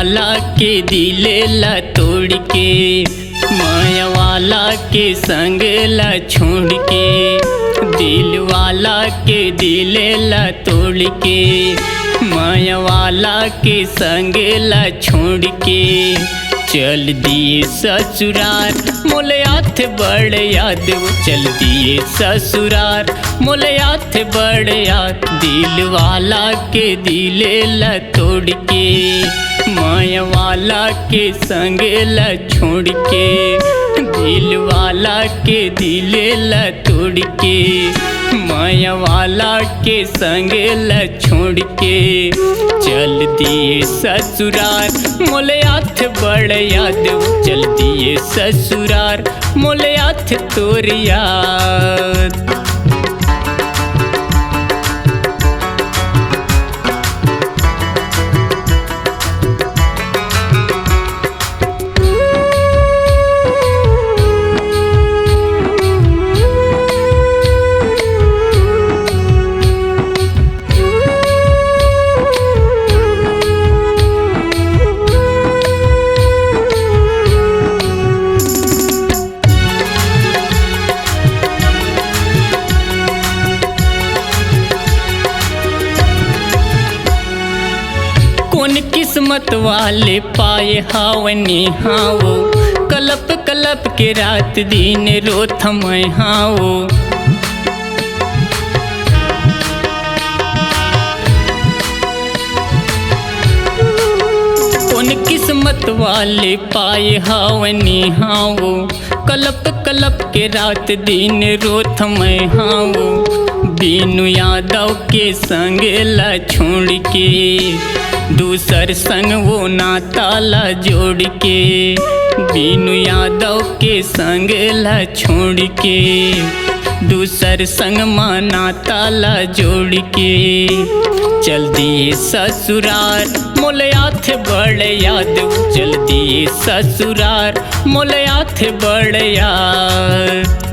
वाला के दिले ला तोड़ के, माया वाला के संग ला छोड़ के, दिल वाला के दिले ला तोड़ के, माया वाला के संग ला छोड़ के, चल दिए ससुरार मोले हाथ बड़ याद, वो चल दिए ससुरार मोले हाथ बड़ याद, दिल वाला के दिले ला तोड़ के, माया वाला के संग ला छोड़ के, दिल वाला के दिले ला तोड़ के, माया वाला के संग ला छोड़ के, चल दिए ससुरार मोले हाथ बड़ याद, चल दिए ससुरार मोले हाथ तोर याद। कौन किस्मत वाले पाए हावनी हाओ, कलप कलप के रात दिन रोथ मैं हाओ, कौन किस्मत वाले पाए हावनी हाओ, कलप कलप के रात दिन रोथ मैं हाओ, बीनू यादव के संग ला छोड़ के, दूसर संग वो नाता ला जोड़ के, बीनू यादव के संग ला छोड़ के, दूसर संग माँ नाता ला जोड़ के, चल दिए ससुरार मोले हाथ बड़ याद, चल दिए ससुरार मोले हाथ बड़ याद।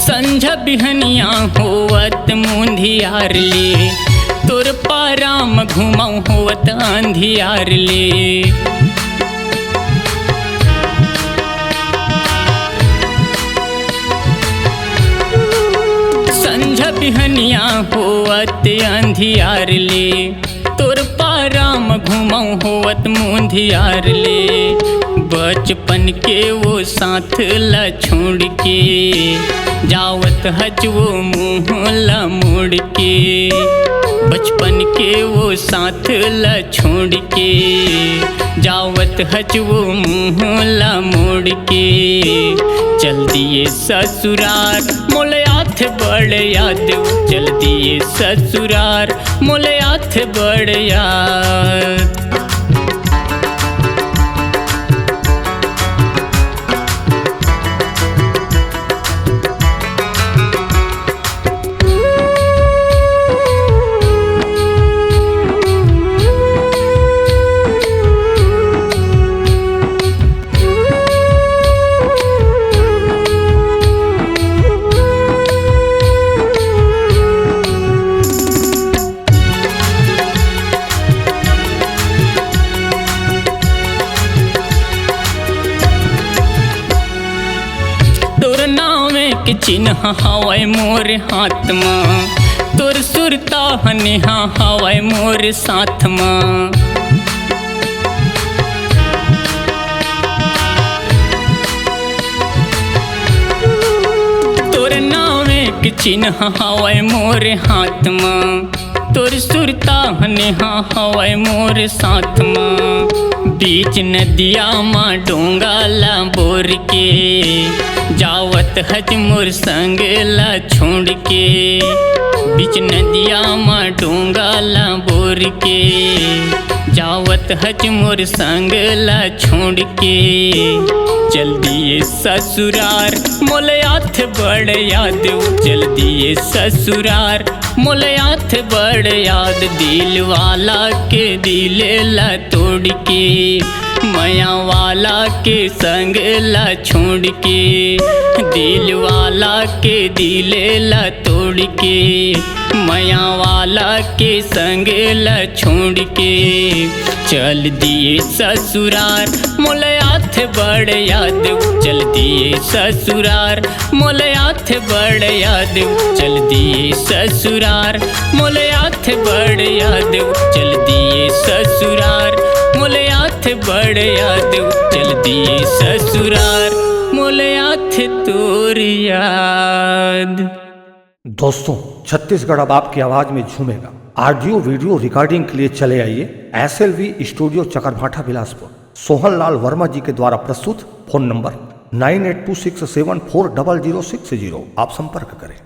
संझा बिहनिया होवत मुंधियार ले, तोर पाराम घुमाऊ होवत अंधियार ले, संझा बिहनिया होवत अंधियार ले, तोर पाराम घुमाऊ होवत मुंधियार ले, बचपन के वो साथ ला छोड़ के, जावत हज वो मुँह ला मोड़ के, बचपन के वो साथ ला छोड़ के, जावत हज वो मुँह ला मोड़ के, चल दिए ससुरार मोले हाथ बड़ याद, चल दिए ससुरार मोले हाथ बड़ याद। तोर नावे के चिन्ह हवाय मोर हाथ माँ, तोर सुरता हनेहा हवाय मोर साथ माँ, तोर नावे के चिन्ह हवाय मोर हाथ माँ, तोर सुरता नेहा हवै मोर साथ माँ। बीच नदिया माँ डोंगा ला बोर के जावत हज मोर संग ला छोड़ के। बीच नदिया माँ डोंगा ला बोर के जावत हज मोर संग ला छोड़ के। चल दिए ससुरार मोले हाथ बड़ याद, चल दिए ससुरार मोले हाथ बड़ याद। दिल वाला के दिले ला तोड़ के माया वाला के संग ला छोड़ के। दिल वाला के दिले ला तोड़ के माया वाला के संग ला छोड़ के। चल दिए ससुरार मोले हाथ बड़ याद, चल दिए ससुरार मोले हाथ बड़ याद। चल दिए ससुरार मोले हाथ बड़ याद, चल दिए ससुरार मोले हाथ बड़ याद। चल दिए ससुरार मोले हाथ तोर याद। दोस्तों, छत्तीसगढ़ अब आपकी आवाज में झूमेगा। ऑडियो वीडियो रिकॉर्डिंग के लिए चले आइए SLV स्टूडियो चकरभाठा बिलासपुर। सोहन लाल वर्मा जी के द्वारा प्रस्तुत। Phone number 9826740060। आप संपर्क करें।